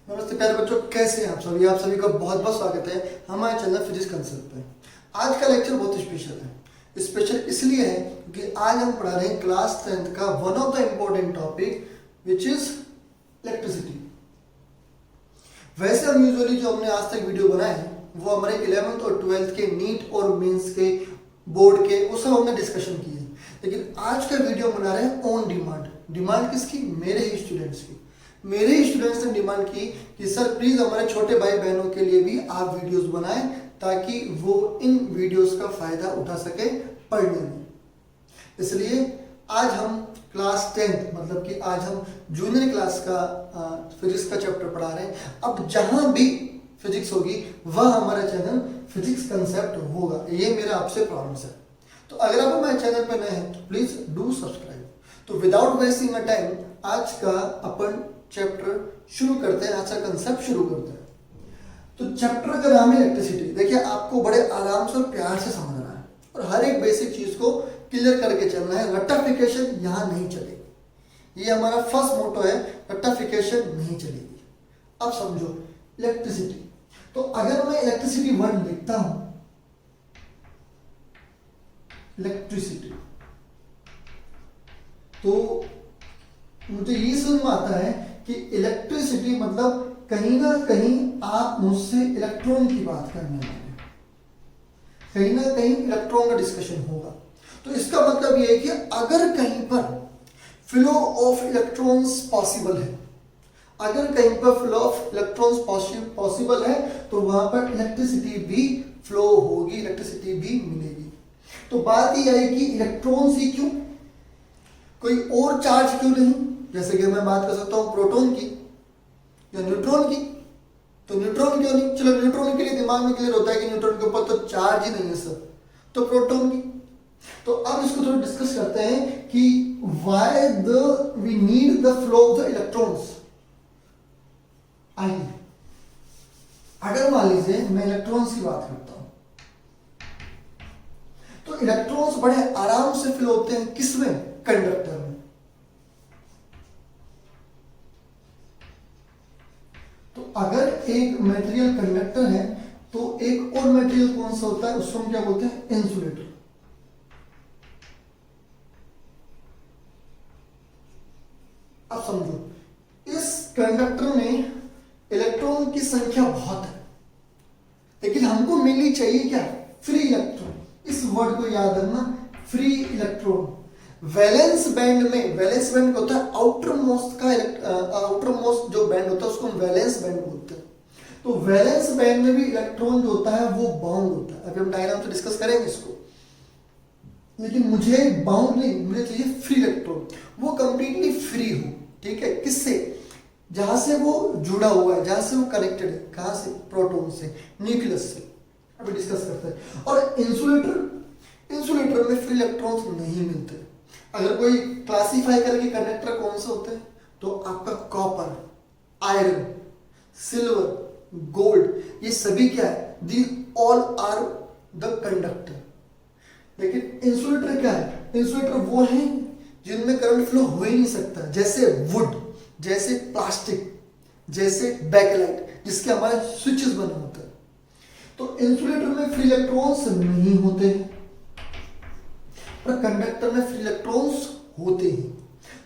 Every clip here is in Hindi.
नमस्ते प्यारे बच्चों, कैसे हैं आप सभी? आप सभी का बहुत बहुत स्वागत है हमारे चैनल फिजिक्स कंसेप्ट पे। आज का लेक्चर बहुत स्पेशल है। स्पेशल इसलिए है क्योंकि आज हम पढ़ा रहे हैं क्लास 10th का one of the important topic which is electricity. वैसे हम यूजुअली जो हमने आज तक वीडियो बनाए हैं वो हमारे 11th और 12th के नीट और मेंस के बोर्ड के उस सब हमने डिस्कशन किए, लेकिन आज का वीडियो बना रहे हैं ऑन डिमांड। डिमांड किसकी? मेरे ही स्टूडेंट्स की। मेरे ही स्टूडेंट्स ने डिमांड की कि सर प्लीज हमारे छोटे भाई बहनों के लिए भी आप वीडियोस बनाएं ताकि वो इन वीडियोस का फायदा उठा सके पढ़ने में। इसलिए आज हम क्लास 10th मतलब कि आज हम जूनियर क्लास का फिजिक्स का चैप्टर पढ़ा रहे हैं। अब जहां भी फिजिक्स होगी वह हमारा चैनल फिजिक्स कंसेप्ट होगा, ये मेरा आपसे प्रॉमिस है। तो अगर आप हमारे चैनल पर नए हैं तो प्लीज डू सब्सक्राइब। तो विदाउट वेस्टिंग अ टाइम आज का अपन चैप्टर शुरू करते हैं, आज का कंसेप्ट शुरू करते हैं। तो चैप्टर का नाम है इलेक्ट्रिसिटी। देखिए आपको बड़े आराम से और प्यार से समझना है और हर एक बेसिक चीज को क्लियर करके चलना है। रट्टाफिकेशन यहाँ नहीं चलेगी, ये हमारा फर्स्ट मोटो है, रट्टाफिकेशन नहीं चलेगी। अब समझो इलेक्ट्रिसिटी। तो अगर मैं इलेक्ट्रिसिटी वर्ड लिखता हूं, इलेक्ट्रिसिटी, तो मुझे ये समझ में आता है कि इलेक्ट्रिसिटी मतलब कहीं ना कहीं आप मुझसे इलेक्ट्रॉन की बात करने वाले, कहीं ना कहीं इलेक्ट्रॉन का डिस्कशन होगा। तो इसका मतलब ये है कि अगर कहीं पर फ्लो ऑफ इलेक्ट्रॉन्स पॉसिबल है, अगर कहीं पर फ्लो ऑफ इलेक्ट्रॉन्स पॉसिबल है तो वहां पर इलेक्ट्रिसिटी भी फ्लो होगी, इलेक्ट्रिसिटी भी मिलेगी। तो बात ये है कि इलेक्ट्रॉन्स ही क्यों, कोई और चार्ज क्यों नहीं? जैसे कि मैं बात कर सकता हूं प्रोटॉन की या न्यूट्रॉन की, तो न्यूट्रॉन क्यों नहीं? चलो न्यूट्रॉन के लिए दिमाग में क्लियर होता है कि न्यूट्रॉन के ऊपर तो चार्ज ही नहीं है सर, तो प्रोटॉन की। तो अब इसको थोड़ा डिस्कस करते हैं कि why we need the flow of the electrons. आइए, अगर मान लीजिए मैं इलेक्ट्रॉन्स की बात करता हूं, तो इलेक्ट्रॉन्स बड़े आराम से फ्लो होते हैं किसमें? कंडक्टर में। तो अगर एक मटेरियल कंडक्टर है तो एक और मटेरियल कौन सा होता है? उसको हम क्या बोलते हैं? इंसुलेटर। अब समझो, इस कंडक्टर में इलेक्ट्रॉन की संख्या बहुत है, लेकिन हमको मिलनी चाहिए क्या? Free electron. इस वर्ड को याद रखना, फ्री इलेक्ट्रॉन। वैलेंस बैंड में, वैलेंस बैंड क्या होता है? आउटर मोस्ट जो बैंड होता है उसको हम वैलेंस बैंड बोलते हैं। तो वैलेंस बैंड में भी इलेक्ट्रॉन जो होता है वो बाउंड होता है। अभी हम डायग्राम से डिस्कस करेंगे इसको, लेकिन मुझे बाउंड नहीं, मुझे चाहिए फ्री इलेक्ट्रॉन, वो कंप्लीटली फ्री हो। ठीक है, किससे? जहां से वो जुड़ा हुआ है, जहां से वो कनेक्टेड है। कहां से? प्रोटॉन से, न्यूक्लियस से। अभी डिस्कस करते हैं। और इंसुलेटर में फ्री इलेक्ट्रॉन्स नहीं मिलते। अगर कोई क्लासिफाई करके कंडक्टर कौन से होते हैं तो आपका कॉपर, आयरन, सिल्वर, गोल्ड, ये सभी क्या है? The all are the conductor. लेकिन इंसुलेटर क्या है? इंसुलेटर वो है जिनमें करंट फ्लो हो ही नहीं सकता, जैसे वुड, जैसे प्लास्टिक, जैसे बैकलाइट, जिसके हमारे स्विचेस बने होते हैं। तो इंसुलेटर में फ्री इलेक्ट्रॉन्स नहीं होते हैं और कंडक्टर में फ्री इलेक्ट्रॉन्स होते हैं।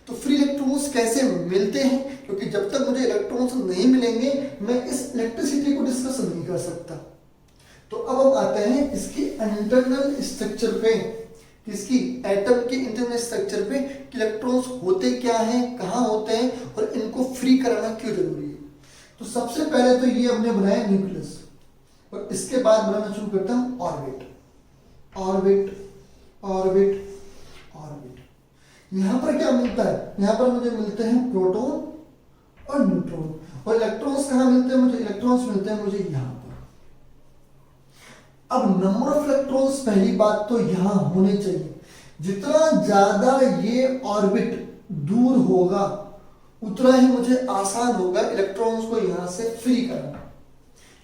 तो फ्री इलेक्ट्रॉन्स कैसे मिलते हैं? क्योंकि जब तक मुझे इलेक्ट्रॉन्स नहीं मिलेंगे मैं इस इलेक्ट्रिसिटी को डिस्कस नहीं कर सकता। तो अब हम आते हैं इसकी इंटरनल स्ट्रक्चर पे, इसकी एटम के इंटरनल स्ट्रक्चर पे, कि इलेक्ट्रॉन्स होते क्या हैं, कहां होते हैं और इनको फ्री कराना क्यों जरूरी है। तो सबसे पहले तो ये हमने बनाया न्यूक्लियस, और इसके बाद बनाना शुरू करता हूं ऑर्बिट। Orbit, orbit, orbit. यहां पर क्या मिलता है? यहां पर मुझे मिलते हैं प्रोटॉन और न्यूट्रॉन। और इलेक्ट्रॉन्स कहां मिलते हैं मुझे? इलेक्ट्रॉन्स मिलते हैं मुझे यहां पर। अब नंबर ऑफ इलेक्ट्रॉन्स, पहली बात तो यहां होने चाहिए। जितना ज्यादा ये ऑर्बिट दूर होगा उतना ही मुझे आसान होगा इलेक्ट्रॉन्स को यहां से फ्री करना,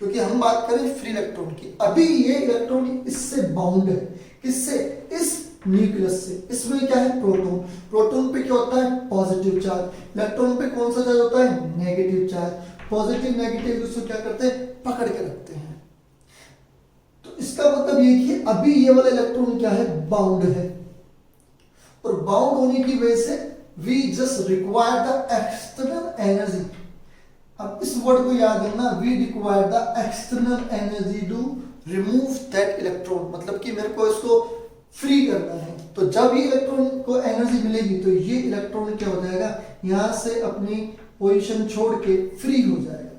क्योंकि हम बात करें फ्री इलेक्ट्रॉन की। अभी ये इलेक्ट्रॉन इससे बाउंड है, किससे? इस न्यूक्लियस से। इसमें क्या है? प्रोटॉन। प्रोटॉन पे क्या होता है? Positive charge. इलेक्ट्रॉन पे कौन सा चार्ज होता है? Negative charge. पॉजिटिव नेगेटिव उसको क्या करते हैं, पकड़ के रखते हैं। तो इसका मतलब ये कि अभी ये वाला इलेक्ट्रॉन क्या है, बाउंड है, और बाउंड होने की वजह से we just require the external energy. अब इस वर्ड को याद रखना, we require the external energy to remove that electron, मतलब कि मेरे को इसको फ्री करना है। तो जब ये इलेक्ट्रॉन को एनर्जी मिलेगी तो ये इलेक्ट्रॉन क्या हो जाएगा, यहां से अपनी पोजीशन छोड़ के फ्री हो जाएगा।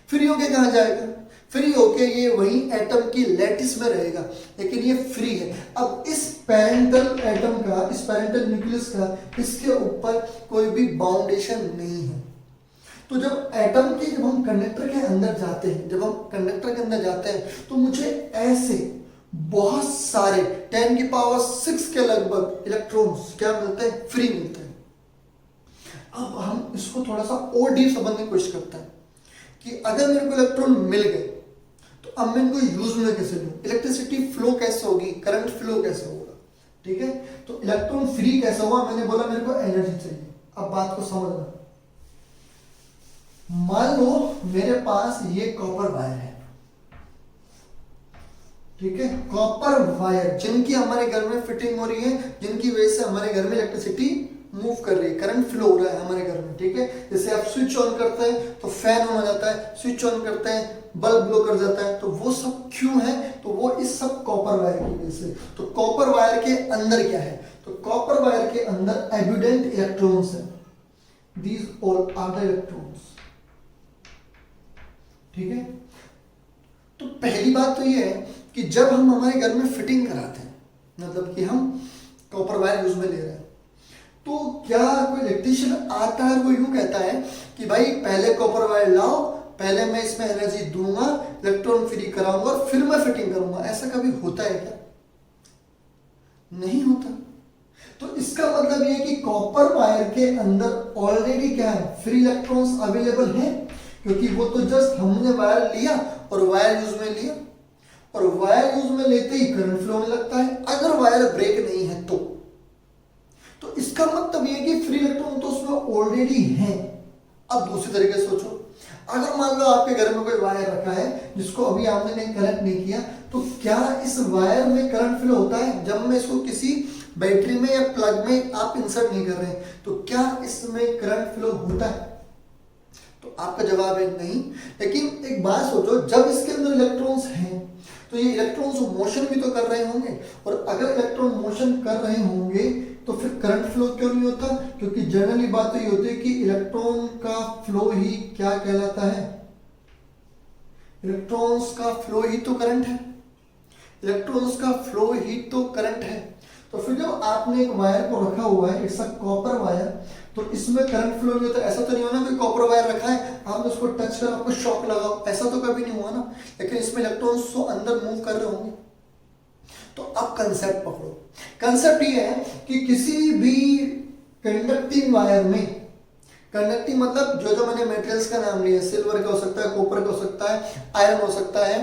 फ्री होके कहां जाएगा, फ्री होके ये वही एटम की लैटिस में रहेगा, लेकिन ये फ्री है। अब इस पेरेंटल एटम का, इस पेरेंटल न्यूक्लियस का, इसके ऊपर कोई भी बाउंडेशन नहीं है। तो जब एटम के, जब हम कंडक्टर के अंदर जाते हैं, जब हम कंडक्टर के अंदर जाते हैं तो मुझे ऐसे बहुत सारे 10⁶ के लगभग इलेक्ट्रॉन्स क्या मिलते हैं, फ्री मिलते हैं। अब हम इसको थोड़ा सा और डीप समझने की कोशिश करते हैं कि अगर मेरे को इलेक्ट्रॉन मिल गए तो अब मैं इनको यूज में कैसे लूं, इलेक्ट्रिसिटी फ्लो कैसे होगी, करंट फ्लो कैसे होगा, ठीक है। तो इलेक्ट्रॉन फ्री कैसे हुआ, मैंने बोला मेरे को एनर्जी चाहिए। अब बात को समझना, मान लो मेरे पास ये कॉपर वायर है, ठीक है, कॉपर वायर जिनकी हमारे घर में फिटिंग हो रही है, जिनकी वजह से हमारे घर में इलेक्ट्रिसिटी मूव कर रही है, करंट फ्लो हो रहा है हमारे घर में, ठीक है। जैसे आप स्विच ऑन करते हैं तो फैन ऑन हो जाता है, स्विच ऑन करते हैं बल्ब ब्लो कर जाता है, तो वो सब क्यों है, तो वो इस सब कॉपर वायर की वजह से। तो कॉपर वायर के अंदर क्या है, तो कॉपर वायर के अंदर एब्यूडेंट इलेक्ट्रॉन्स है, these all are the electrons, ठीक है। तो पहली बात तो ये है कि जब हम हमारे घर में फिटिंग कराते हैं, मतलब कि हम कॉपर वायर यूज में ले रहे हैं, तो क्या कोई इलेक्ट्रिशियन आता है, वो यूं कहता है कि भाई पहले कॉपर वायर लाओ, पहले मैं इसमें एनर्जी दूंगा, इलेक्ट्रॉन फ्री कराऊंगा और फिर मैं फिटिंग करूंगा, ऐसा कभी होता है क्या, नहीं होता। तो इसका मतलब ये कि कॉपर वायर के अंदर ऑलरेडी क्या है, फ्री इलेक्ट्रॉन्स अवेलेबल है, क्योंकि वो तो जस्ट हमने वायर लिया और वायर यूज में लिया, और वायर यूज में लेते ही करंट फ्लो होने लगता है, अगर वायर ब्रेक नहीं है तो इसका मतलब ये कि फ्री इलेक्ट्रॉन तो उसमें ऑलरेडी है। अब दूसरी तरीके से सोचो, अगर मान लो आपके घर में कोई वायर रखा है जिसको अभी आपने कहीं कनेक्ट नहीं किया, तो क्या इस वायर में करंट फ्लो होता है जब मैं इसको किसी बैटरी में या प्लग में आप इंसर्ट नहीं कर रहे हैं, तो क्या इसमें करंट फ्लो होता है, तो आपका जवाब है नहीं। लेकिन एक बात सोचो, जब इसके अंदर इलेक्ट्रॉन्स हैं तो ये इलेक्ट्रॉन्स मोशन भी तो कर रहे होंगे, और अगर इलेक्ट्रॉन मोशन कर रहे होंगे तो फिर करंट फ्लो क्यों नहीं होता, क्योंकि जनरली बात तो ये होती है कि इलेक्ट्रॉन का फ्लो ही क्या कहलाता है, इलेक्ट्रॉन्स का फ्लो ही तो करंट है, इलेक्ट्रॉन्स का फ्लो ही तो करंट है। तो फिर जब आपने एक वायर को रखा हुआ है, इट्स अ कॉपर वायर, तो इसमें करंट फ्लो नहीं होता, ऐसा तो नहीं होना कोई कॉपर वायर रखा है आपने उसको टच कर आपको शॉक लगा, ऐसा तो कभी नहीं हुआ ना, लेकिन इसमें इलेक्ट्रॉन्स तो अंदर मूव कर रहे होंगे। तो अब कंसेप्ट पकड़ो, कंसेप्ट ये है कि किसी भी कंडक्टिंग वायर में, कंडक्टिंग मतलब जो जो मैंने मेटेरियल्स का नाम लिया, सिल्वर का हो सकता है, कॉपर का हो सकता है, आयरन हो सकता है,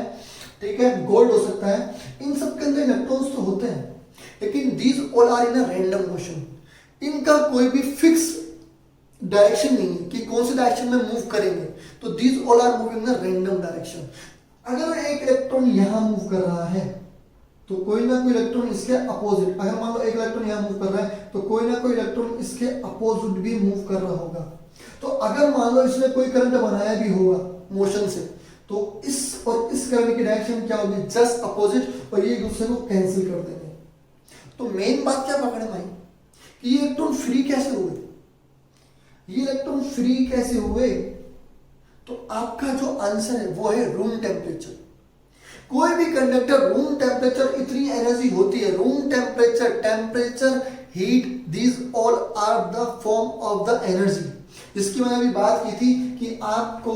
ठीक है, गोल्ड हो सकता है, इन सब के अंदर इलेक्ट्रॉन्स तो होते हैं, लेकिन these all are in a random motion, इनका कोई भी फिक्स डायरेक्शन नहीं है कि कौन सी डायरेक्शन में मूव करेंगे, तो these all are moving in a random direction. अगर एक इलेक्ट्रॉन यहां मूव कर रहा है तो कोई ना कोई इलेक्ट्रॉन इसके अपोजिट, अगर मान लो एक इलेक्ट्रॉन यहां मूव कर रहा है तो कोई ना कोई इलेक्ट्रॉन इसके अपोजिट भी मूव कर रहा होगा। तो अगर मान लो इसने कोई करंट बनाया भी होगा मोशन से, तो इस और इस करंट की डायरेक्शन क्या होगी, जस्ट अपोजिट, और ये एक दूसरे को कैंसिल कर देंगे। तो मेन बात क्या पकड़े भाई कि ये इलेक्ट्रॉन फ्री कैसे हुए, ये इलेक्ट्रॉन फ्री कैसे हुए, तो आपका जो आंसर है वो है रूम टेम्परेचर। कोई भी कंडक्टर रूम टेम्परेचर, इतनी एनर्जी होती है, room temperature, temperature, heat, these all are the form of the energy, जिसकी मैंने अभी बात की थी कि आपको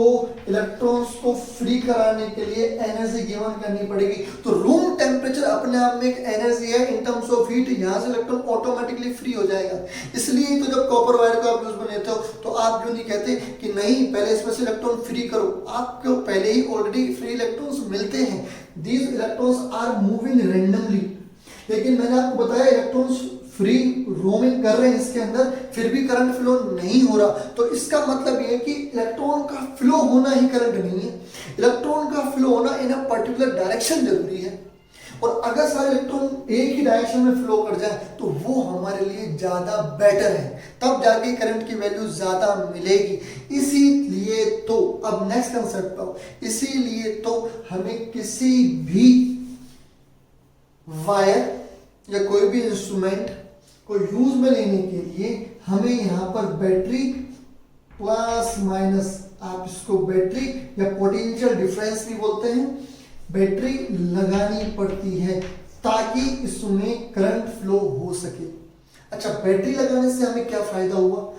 इलेक्ट्रॉन्स को फ्री कराने के लिए एनर्जी गिवन करनी पड़ेगी। तो रूम टेम्परेचर अपने आप में एक एनर्जी है इन टर्म्स ऑफ हीट, यहां से इलेक्ट्रॉन ऑटोमेटिकली फ्री हो जाएगा। इसलिए तो जब कॉपर वायर को आप यूज में लेते हो तो आप जो नहीं कहते कि नहीं पहले इसमें से इलेक्ट्रॉन फ्री करो, आपको पहले ही ऑलरेडी फ्री इलेक्ट्रॉन्स मिलते हैं। These electrons are moving randomly, लेकिन मैंने आपको बताया इलेक्ट्रॉन्स फ्री रोमिंग कर रहे हैं इसके अंदर, फिर भी करंट फ्लो नहीं हो रहा, तो इसका मतलब ये है कि इलेक्ट्रॉन का फ्लो होना ही करंट नहीं है, इलेक्ट्रॉन का फ्लो होना इन अ पर्टिकुलर डायरेक्शन जरूरी है। और अगर सारे इलेक्ट्रॉन एक ही डायरेक्शन में फ्लो कर जाए तो वो हमारे लिए ज्यादा बेटर है, तब जाके करंट की वैल्यू ज्यादा मिलेगी। इसीलिए तो अब नेक्स्ट कंसेप्ट आओ, इसीलिए तो हमें किसी भी वायर या कोई भी इंस्ट्रूमेंट को यूज में लेने के लिए हमें यहां पर बैटरी प्लस माइनस, आप इसको बैटरी या पोटेंशियल डिफरेंस भी बोलते हैं, बैटरी लगानी पड़ती है ताकि इसमें करंट फ्लो हो सके। अच्छा, बैटरी लगाने से हमें क्या फायदा हुआ?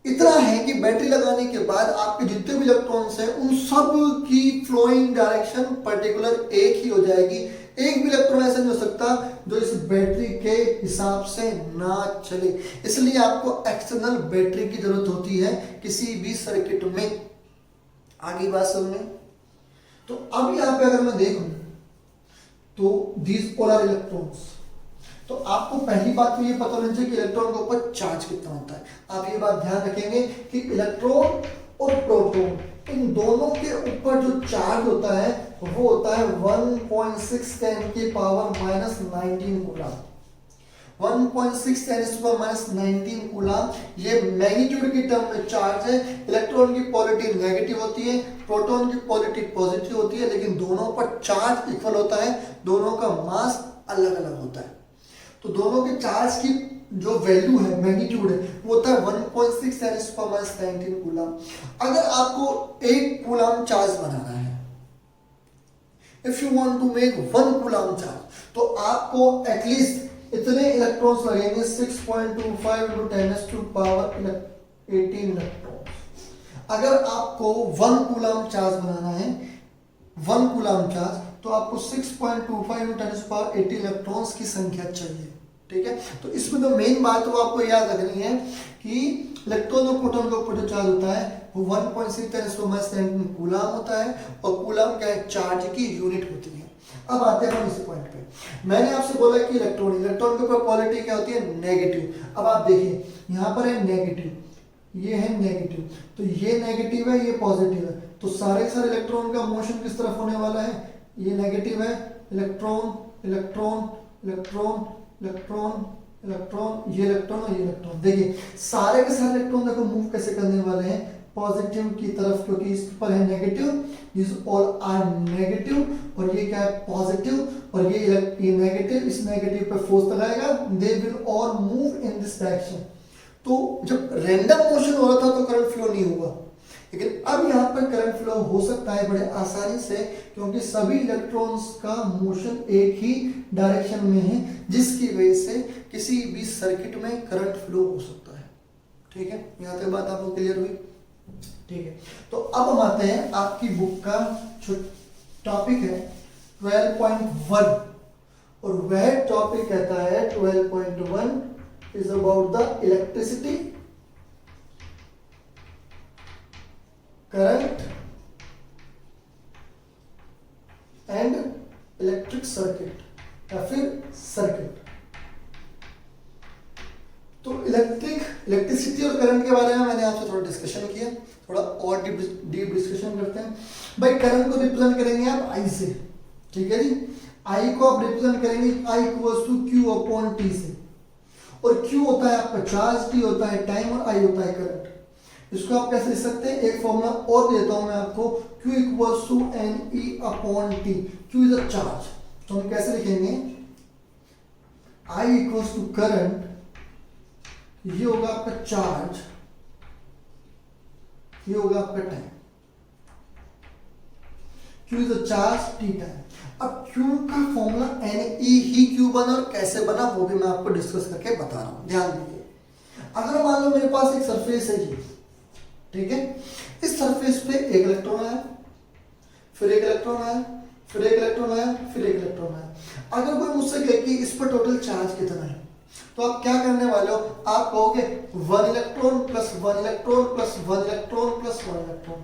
इतना है कि बैटरी लगाने के बाद आपके जितने भी इलेक्ट्रॉन्स हैं उन सब की फ्लोइंग डायरेक्शन पर्टिकुलर एक ही हो जाएगी। एक भी इलेक्ट्रॉन ऐसा नहीं हो सकता जो इस बैटरी के हिसाब से ना चले, इसलिए आपको एक्सटर्नल बैटरी की जरूरत होती है किसी भी सर्किट में। आगे बात समझ में? तो अब यहां पे अगर मैं देखूं तो दीज ऑल आर इलेक्ट्रॉन्स, तो आपको पहली बात तो ये पता होना चाहिए कि इलेक्ट्रॉन के ऊपर चार्ज कितना होता है। आप ये बात ध्यान रखेंगे कि इलेक्ट्रॉन और प्रोटॉन इन दोनों के ऊपर जो चार्ज होता है वो होता है 1.6 10 की पावर माइनस 19 कूलम। 1.6 10 की पावर माइनस 19 कूलम, ये मैग्नीट्यूड की टर्म में चार्ज है। इलेक्ट्रॉन की पोलैरिटी नेगेटिव होती है, प्रोटॉन की पोलैरिटी पॉजिटिव होती है, लेकिन दोनों पर चार्ज इक्वल होता है, दोनों का मास अलग अलग होता है। तो दोनों के चार्ज की जो वैल्यू है, मैग्नीट्यूड है, वो होता है 1.6 10 की पावर माइनस 19 कूलम। अगर आपको 1 कूलम चार्ज बनाना है, if you want to make 1 coulomb charge, तो आपको एटलीस्ट इतने इलेक्ट्रॉन्स लगेंगे, 6.25 into 10 to power 18 इलेक्ट्रॉन। अगर आपको 1 कूलम चार्ज बनाना है, 1 कूलम चार्ज, तो आपको 6.25 into 10 to power 18 इलेक्ट्रॉन्स की संख्या चाहिए। ठीक है, तो इसमें तो मेन बात वो आपको याद रखनी है कि इलेक्ट्रॉन और प्रोटॉन के ऊपर जो चार्ज होता है वो 1.6 10 to minus 19 कूलम होता है, और कूलम क्या है? चार्ज की यूनिट होती है। अब आते हैं हम इस पॉइंट पे। मैंने आपसे बोला कि इलेक्ट्रॉन के ऊपर पोलैरिटी क्या होती है? नेगेटिव। अब आप देखिए यहाँ पर है नेगेटिव, ये है नेगेटिव, तो ये नेगेटिव है, ये पॉजिटिव है, तो सारे इलेक्ट्रॉन का मोशन किस तरफ होने वाला है? ये नेगेटिव है, electron electron electron electron electron, ये इलेक्ट्रॉन और ये इलेक्ट्रॉन। देखिए सारे के सारे इलेक्ट्रॉन देखो मूव कैसे करने वाले हैं? पॉजिटिव की तरफ, क्योंकि इस पर है negative, this all are negative, और ये क्या है? पॉजिटिव, और ये नेगेटिव, इस नेगेटिव पे फोर्स लगाएगा, they will all move in this direction. तो जब रैंडम मोशन हो रहा था तो करंट फ्लो नहीं हुआ, लेकिन अब यहाँ पर करंट फ्लो हो सकता है बड़े आसानी से, क्योंकि सभी इलेक्ट्रॉन्स का मोशन एक ही डायरेक्शन में है, जिसकी वजह से किसी भी सर्किट में करंट फ्लो हो सकता है। ठीक है, यहाँ तक बात आपको क्लियर हुई? ठीक है, तो अब हम आते हैं आपकी बुक का जो टॉपिक है 12.1, और वह टॉपिक कहता है 12.1 is about the electricity, current and electric circuit या फिर सर्किट। तो इलेक्ट्रिसिटी और करंट के बारे में मैंने आपसे थोड़ा डिस्कशन किया, थोड़ा और डीप डिस्कशन करते हैं। भाई करंट को रिप्रेजेंट करेंगे आप आई से, ठीक है जी, आई को आप रिप्रेजेंट करेंगे I equals to Q upon T से, और क्यू होता है आपका चार्ज, टी होता है टाइम, और आई होता है करंट। इसको आप कैसे लिख सकते हैं? एक फॉर्मूला और देता हूं मैं आपको, Q equals to n e upon t. Q is a charge, तो हम कैसे लिखेंगे? I इक्वल्स टू करंट, ये होगा आपका चार्ज, ये होगा आपका time. Q is a charge, T time. अब Q का फॉर्मूला एन ई ही Q बना, और कैसे बना वो भी मैं आपको डिस्कस करके बता रहा हूं, ध्यान दीजिए। अगर मान लो मेरे पास एक सरफेस है जी, ठीक है, इस सरफेस पे एक इलेक्ट्रॉन आया, फिर एक इलेक्ट्रॉन आया, फिर एक इलेक्ट्रॉन आया, फिर एक इलेक्ट्रॉन आया। अगर कोई मुझसे कहे कि इस पर टोटल चार्ज कितना है, तो आप क्या करने वाले हो? आप कहोगे 1 electron plus 1 electron plus 1 electron plus 1 electron.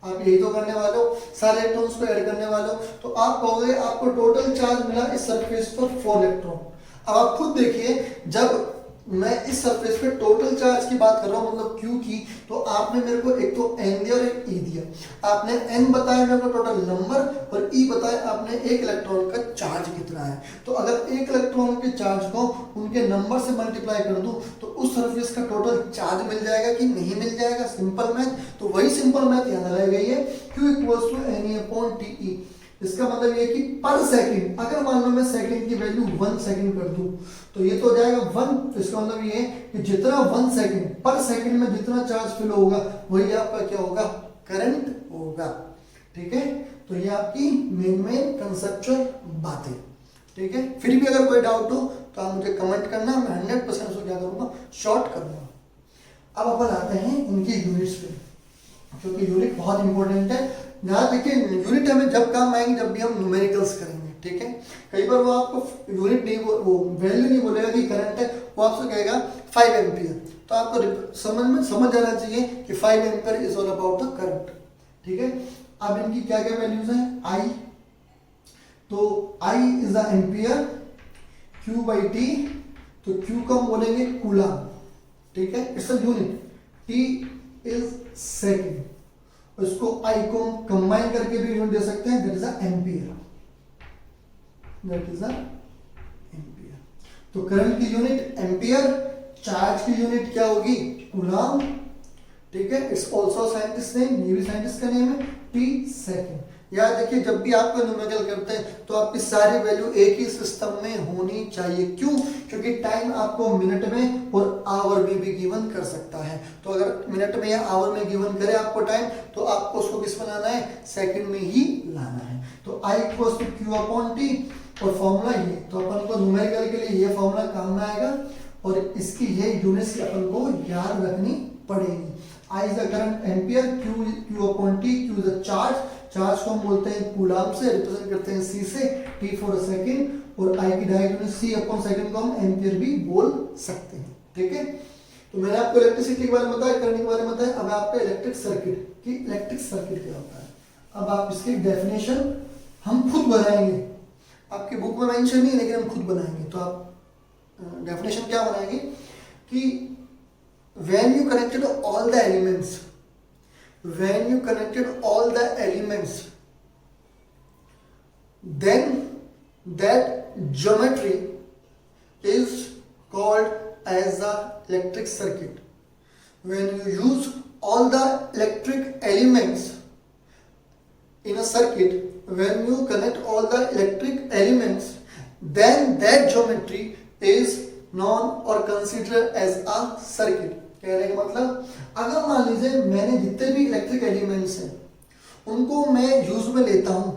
आप यही तो करने वाले हो, सारे इलेक्ट्रॉन्स को ऐड करने वाले हो। तो आप कहोगे आपको टोटल चार्ज मिला इस सरफेस पर 4 इलेक्ट्रॉन। अब आप खुद देखिए, जब मैं इस सरफेस पे टोटल चार्ज की बात कर रहा हूँ, मतलब Q की, तो आपने मेरे को एक तो N दिया और एक E दिया। आपने N बताया मेरे को टोटल नंबर, और E बताया आपने एक इलेक्ट्रॉन का चार्ज कितना है। तो अगर एक इलेक्ट्रॉन के चार्ज को उनके नंबर से मल्टीप्लाई कर दूं तो उस सरफेस का टोटल चार्ज मिल जाएगा कि नहीं मिल जाएगा। Simple math. तो वही सिंपल मैथ यहाँ लगाई गई है, Q इक्वल्स टू NE/TE। इसका मतलब ये कि पर सेकंड, अगर मान लो मैं सेकंड की वैल्यू 1 सेकंड कर दूं तो ये तो हो जाएगा 1। तो इसका मतलब ये है कि जितना 1 सेकंड पर सेकंड में जितना चार्ज फिल होगा वही आपका क्या होगा, करंट होगा। ठीक है, तो ये आपकी मेन कंसेप्चुअल बातें। ठीक है, फिर भी अगर कोई डाउट हो तो आप मुझे कमेंट करना, मैं 100% उसको क्या करूंगा, शॉर्ट करूंगा। अब अपन आते हैं इनकी यूनिट्स पे, क्योंकि यूनिट बहुत इंपॉर्टेंट है। यहाँ देखिए, यूनिट हमें जब काम आएंगे जब भी हम न्यूमेरिकल्स करेंगे। ठीक है, कई बार वो आपको यूनिट नहीं, वो वैल्यू नहीं बोलेगा कि करंट है, वो आपसे कहेगा 5 एम्पियर। तो आपको समझ आना चाहिए कि 5 ampere is all about the current. ठीक है, अब इनकी क्या क्या वैल्यूज हैं, आई, तो I is the ampere, Q by T, तो Q को हम बोलेंगे कूलम। ठीक है, it's a unit, T is second, इसको आई को कंबाइन करके भी यूनिट दे सकते हैं, that is a ampere, that is a ampere. तो करंट की यूनिट एम्पियर, चार्ज की यूनिट क्या होगी, कूलम। ठीक है, इट्स आल्सो साइंटिस्ट नेम, ये भी साइंटिस्ट का नेम है, टी सेकेंड। याद देखिए, जब भी आपको न्यूमेरिकल करते हैं तो आपकी सारी वैल्यू एक ही सिस्टम में होनी चाहिए। क्यों? क्योंकि टाइम आपको मिनट में और आवर में भी गिवन कर सकता है। तो अगर मिनट में या आवर में गिवन करे आपको टाइम, तो आपको उसको किस में लाना है, सेकंड में ही लाना है। तो I equals to Q upon t, और फॉर्मूला ये, तो अपन को न्यूमेरिकल के लिए ये फॉर्मूला काम में आएगा, और इसकी ये यूनिट्स अपन को याद रखनी पड़ेगी। I is the current ampere, Q upon t, Q is the charge, charge को हम बोलते हैं कूलम से, रिप्रेजेंट करते हैं C से, T फॉर अ सेकंड, और I की direct unit C upon second को हम एम्पियर भी बोल सकते हैं। ठीक है, तो मैंने आपको इलेक्ट्रिसिटी के बारे में बताया, करंट के बारे में बताया। अब आपका इलेक्ट्रिक सर्किट की, इलेक्ट्रिक सर्किट क्या होता है, अब आप इसकी डेफिनेशन हम खुद बनाएंगे, आपकी बुक में मेंशन नहीं है लेकिन हम खुद बनाएंगे। तो आप डेफिनेशन क्या बनाएंगे कि when you connected all the elements, when you connected all the elements, then that geometry is called as the electric circuit. When you use all the electric elements in a circuit, when you connect all the electric elements, then that geometry is known or considered as a circuit. कहने का मतलब, अगर मान लीजिए मैंने जितने भी इलेक्ट्रिक एलिमेंट्स हैं उनको मैं यूज में लेता हूं,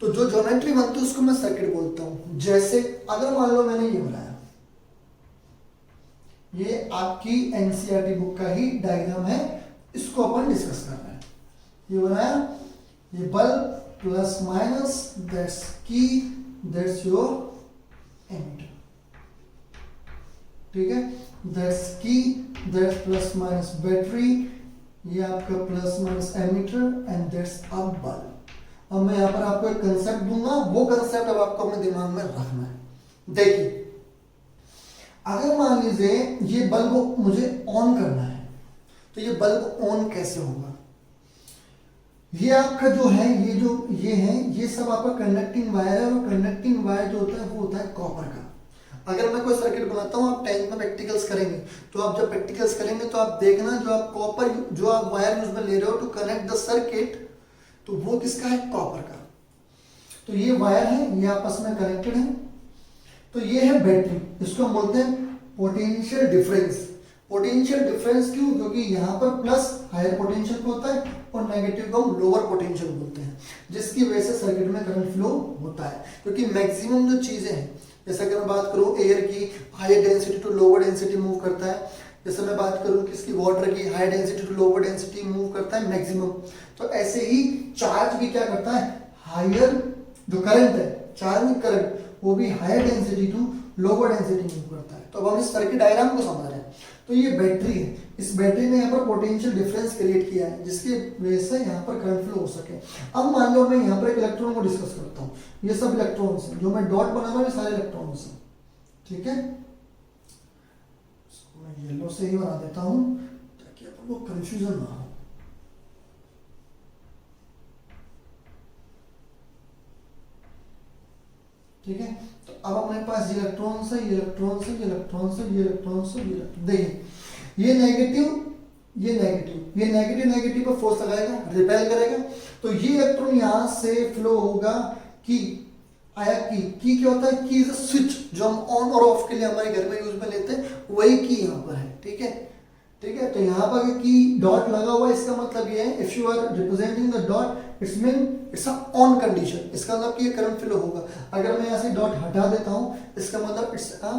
तो जो ज्योमेट्री बनती है उसको मैं सर्किट बोलता हूं। जैसे अगर मान लो मैंने ये बनाया, ये आपकी एनसीईआरटी बुक का ही डायग्राम है, इसको अपन डिस्कस करना है। ये बनाया, ये बल्ब प्लस माइनस, दैट्स की, दैट्स योर एमीटर। ठीक है, दैट्स की, दैट्स प्लस माइनस बैटरी, ये आपका plus minus ammeter, and that's a bulb. अब मैं यहाँ पर आपको एक कंसेप्ट दूंगा, वो कंसेप्ट अब आपको अपने दिमाग में रखना है। देखिए, अगर मान लीजिए ये बल्ब मुझे ऑन करना है, तो ये बल्ब ऑन कैसे होगा, ये आपका जो है, ये है, ये सब आपका कंडक्टिंग वायर है, और कंडक्टिंग वायर जो होता है वो होता है कॉपर का। अगर मैं कोई सर्किट बनाता हूँ, आप 10th में प्रैक्टिकल्स करेंगे, तो आप जब प्रैक्टिकल्स करेंगे तो आप देखना, जो आप कॉपर, जो आप वायर यूज में ले रहे हो टू कनेक्ट द सर्किट, तो वो किसका है, कॉपर का। तो ये वायर है, ये आपस में कनेक्टेड है। तो ये है बैटरी, इसको हम बोलते हैं पोटेंशियल डिफरेंस। पोटेंशियल डिफरेंस क्यों? क्योंकि यहाँ पर प्लस हायर पोटेंशियल पे होता है और नेगेटिव को हम लोअर पोटेंशियल बोलते हैं, जिसकी वजह से सर्किट में करंट फ्लो होता है। क्योंकि मैक्सिमम जो चीजें हैं, जैसे अगर मैं बात करूं एयर की, higher density to lower density move करता है। जैसे मैं बात करूं किसकी, वाटर की, high density to lower density move करता है मैक्सिमम। तो ऐसे ही चार्ज भी क्या करता है, हायर जो करंट है, चार्ज करंट, वो भी higher density to lower density move करता है। तो अब हम इस सर्किट डायग्राम को समझ रहे हैं। तो ये बैटरी है, इस बैटरी ने यहाँ पर पोटेंशियल डिफरेंस क्रिएट किया है, जिसकी वजह से यहाँ पर करंट फ्लो हो सके। अब मान लो मैं यहाँ पर एक इलेक्ट्रॉन को डिस्कस करता हूँ, ये सब इलेक्ट्रॉन्स हैं, जो मैं डॉट बना रहा हूँ ये सारे इलेक्ट्रॉन्स हैं। ठीक है, इसको मैं येलो से ही बना देता हूं ताकि अपन को कंफ्यूजन ना हो। ठीक है, तो अब हमारे पास ये इलेक्ट्रॉन से ये इलेक्ट्रॉन से ये इलेक्ट्रॉन से ये इलेक्ट्रॉन से ये देखिए ये नेगेटिव ये नेगेटिव, ये नेगेटिव नेगेटिव पर फोर्स लगाएगा, रिपेल करेगा, तो ये इलेक्ट्रॉन यहां से फ्लो होगा की आया की क्या होता है, की इज अ स्विच जो हम ऑन और ऑफ के लिए हमारे घर में यूज में लेते हैं, वही की यहाँ पर है। ठीक है, ठीक है, तो यहाँ पर की डॉट लगा हुआ है, इसका मतलब ये है if you are representing the dot it's mean it's a on condition, इसका मतलब कि ये करंट फ्लो होगा। अगर मैं यहाँ से डॉट हटा देता हूँ इसका मतलब इट्स अ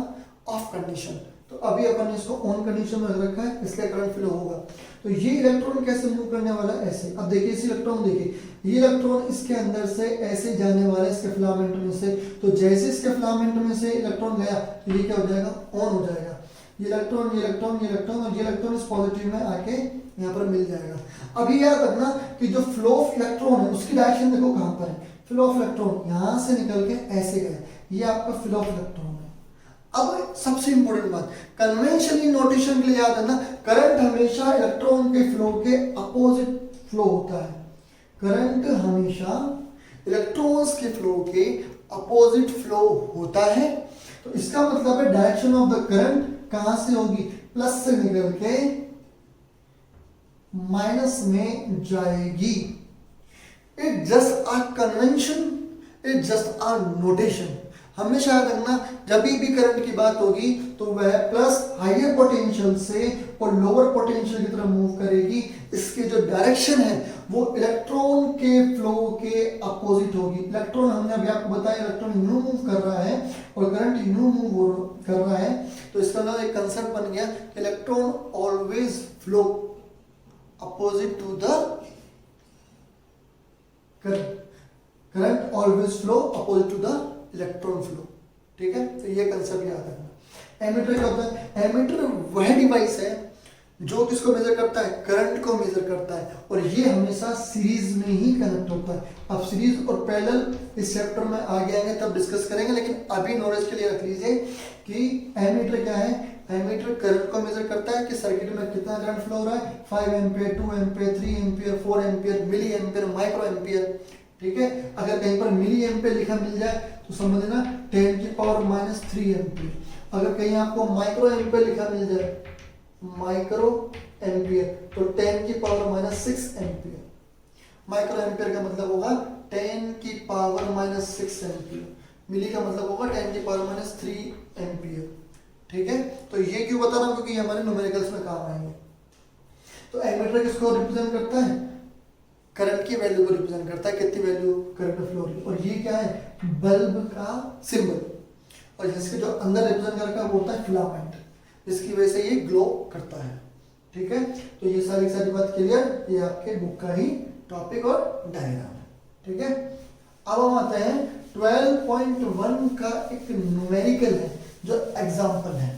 ऑफ कंडीशन, तो अभी अपन ने इसको ऑन कंडीशन में रखा है इसलिए करंट फ्लो होगा। तो ये इलेक्ट्रॉन कैसे मूव करने वाला है, ऐसे। अब देखिए इस इलेक्ट्रॉन, देखिए ये इलेक्ट्रॉन इसके अंदर से ऐसे जाने वाला है इसके फिलामेंट में से, तो जैसे इसके फिलामेंट में से इलेक्ट्रॉन गया तो ये क्या हो जाएगा, ऑन हो जाएगा। ये इलेक्ट्रॉन ये इलेक्ट्रॉन ये इलेक्ट्रॉन और ये इलेक्ट्रॉन इस पॉजिटिव में आके यहाँ पर मिल जाएगा। अभी याद रखना कि जो फ्लो ऑफ इलेक्ट्रॉन है उसकी डायरेक्शन देखो कहाँ पर है, फ्लो ऑफ इलेक्ट्रॉन यहाँ से निकल के ऐसे गए, ये आपका फ्लो ऑफ इलेक्ट्रॉन है। अब सबसे इंपॉर्टेंट बात, कन्वेंशनली नोटेशन के लिए याद है ना, करंट हमेशा इलेक्ट्रॉन के फ्लो के अपोजिट फ्लो होता है। करंट हमेशा इलेक्ट्रॉन्स के फ्लो के अपोजिट फ्लो होता है। तो इसका मतलब है डायरेक्शन ऑफ द करंट कहां से होगी, प्लस से निकल के माइनस में जाएगी। It just a convention, it just a notation. हमेशा याद रखना जब भी करंट की बात होगी तो वह प्लस हायर पोटेंशियल से और लोअर पोटेंशियल की तरफ मूव करेगी। इसके जो डायरेक्शन है वो इलेक्ट्रॉन के फ्लो के अपोजिट होगी। इलेक्ट्रॉन हमने अभी आपको बताया इलेक्ट्रॉन यूं मूव कर रहा है और करंट यूं मूव कर रहा है, तो इसका मतलब एक कंसेप्ट बन गया, electron always flow opposite to the current always flow opposite to the electron flow. ठीक है, तो ये कंसेप्ट याद रखना। एमीटर क्या होता है, एमीटर वह डिवाइस है जो किसको मेजर करता है, करंट को मेजर करता है, और ये हमेशा सीरीज में ही कनेक्ट होता है। अब सीरीज और पैरेलल इस चैप्टर में आगे आएंगे तब डिस्कस करेंगे, लेकिन अभी नॉलेज के लिए रख लीजिए कि एमीटर क्या है। एमीटर करंट को मेजर करता है कि सर्किट में कितना करंट फ्लो हो रहा है, 5 ampere, 2 ampere, 3 ampere, 4 ampere, milliampere, microampere. ठीक है, अगर कहीं पर मिली एम्पियर लिखा मिल जाए तो समझना 10⁻³ एम्पियर। अगर कहीं आपको माइक्रो एम्पियर लिखा मिल जाए, माइक्रो एम्पियर, तो 10⁻6 एम्पियर। माइक्रो एम्पियर का मतलब होगा 10⁻6 एम्पियर, मिली का मतलब होगा 10⁻³ एम्पियर। ठीक है, तो ये क्यों बता रहा हूं, क्योंकि हमारे न्यूमेरिकल्स में काम आएंगे। तो एमीटर किसको रिप्रेजेंट करता है, करंट की वैल्यू को रिप्रेजेंट करता है, कितनी वैल्यू करंट फ्लो रही है। और ये क्या है, बल्ब का सिंबल, और जिसके जो अंदर रिप्रेजेंट करता है वो होता है फिलामेंट, जिसकी वजह से ये ग्लो करता है। ठीक है, तो ये सारी बात क्लियर, ये आपके बुक का ही टॉपिक और डायग्राम है। ठीक है, अब हम आते हैं 12.1 का एक न्यूमेरिकल है जो एग्जाम्पल है।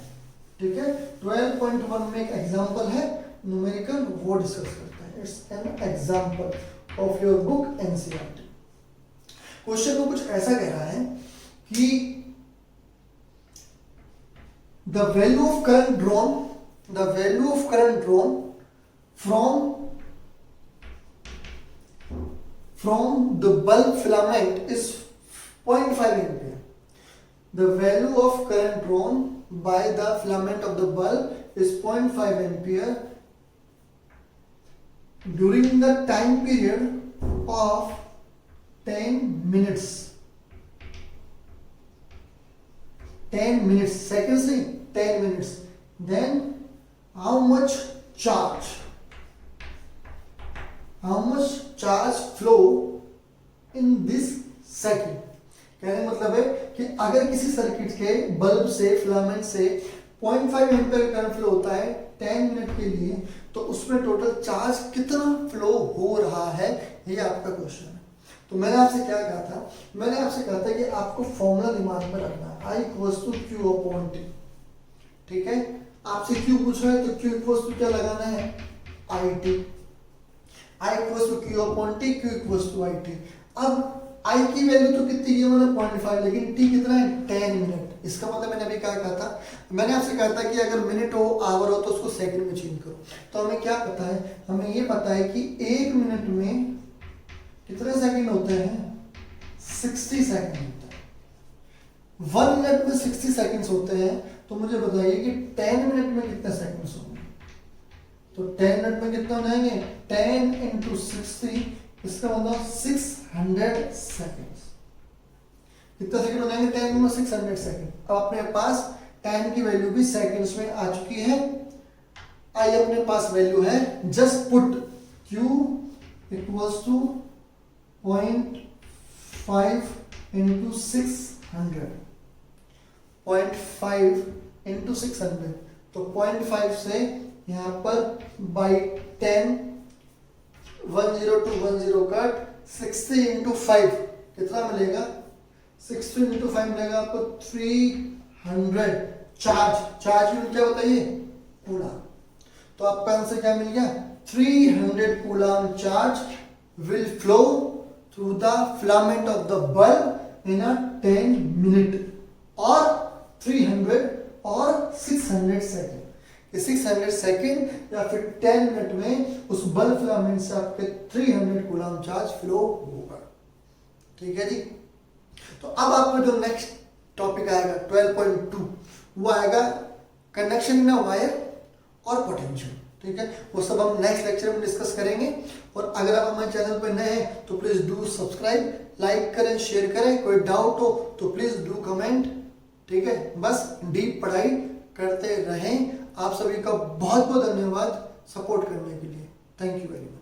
ठीक है, 12.1 में एक एग्जाम्पल है न्यूमेरिकल, वो डिस्कस करते हैं। It's an example of your book NCERT. Question को कुछ ऐसा कह रहा है कि the value of current drawn from the bulb filament is 0.5 ampere. The value of current drawn by the filament of the bulb is 0.5 ampere during the time period of 10 minutes. 10 minutes, seconds नहीं, 10 minutes. Then how much charge flow in this circuit? कहने मतलब है कि अगर किसी सर्किट के बल्ब से, फिलामेंट से 0.5 एम्पीयर करंट फ्लो होता है 10 मिनट के लिए, तो उसमें टोटल चार्ज कितना फ्लो हो रहा है, ये आपका क्वेश्चन है। तो मैंने आपसे क्या कहा था, मैंने आपसे कहा था कि आपको फॉर्मूला दिमाग में रखना है, I = Q/T। ठीक है, आपसे Q पूछ रहा है तो Q क्या लगाना है, IT। I = Q/T, Q = IT। अब आई की वैल्यू तो कितनी की मैंने 0.5, लेकिन टी कितना है 10 मिनट। इसका मतलब मैंने अभी क्या कहा था, मैंने आपसे कहा था कि अगर मिनट हो आवर हो तो उसको सेकंड में चेंज करो। तो हमें क्या पता है, हमें ये पता है कि 1 मिनट में कितने सेकंड होते हैं, 60 सेकंड होता है। 1 मिनट में 60 सेकंड्स होते हैं, तो मुझे बताइए कि 10 मिनट में कितने सेकंड्स होंगे। तो 10 मिनट में कितना हो जाएंगे, 10 × 60, इसका मतलब 600 सेकंड्स। कितना सेकंड हो जाएंगे 10 में 600 सेकंड। अब अपने पास टाइम की वैल्यू भी सेकंड्स में आ चुकी है। आई अपने पास वैल्यू है, just put Q equals to 0.5 × 600, 0.5 × 600, तो 0.5 से यहाँ पर by 10, 10 to 10 कट, 60 × 5 कितना मिलेगा, 60 × 5 मिलेगा आपको 300 चार्ज यूनिट क्या बताइए, कूलम। तो आपका आंसर क्या मिल गया, 300 coulomb charge will flow through the filament of the bulb in a 10 minute or 300 or 600 second. 600 second या फिर 10 मिनट में उस बल्ब फिलामेंट से आपके 300 कूलम चार्ज फ्लो होगा। ठीक है जी। तो अब आपका जो नेक्स्ट टॉपिक आएगा 12.2, वो आएगा कंडक्शन इन वायर और पोटेंशियल। ठीक है, वो सब हम नेक्स्ट लेक्चर में डिस्कस करेंगे। और अगर आप हमारे चैनल पर नए हैं तो प्लीज डू सब्सक्राइब, लाइक करें, शेयर करें। कोई डाउट हो तो प्लीज डू कमेंट। ठीक है, बस डीप पढ़ाई करते रहें। आप सभी का बहुत बहुत धन्यवाद सपोर्ट करने के लिए। Thank you very much.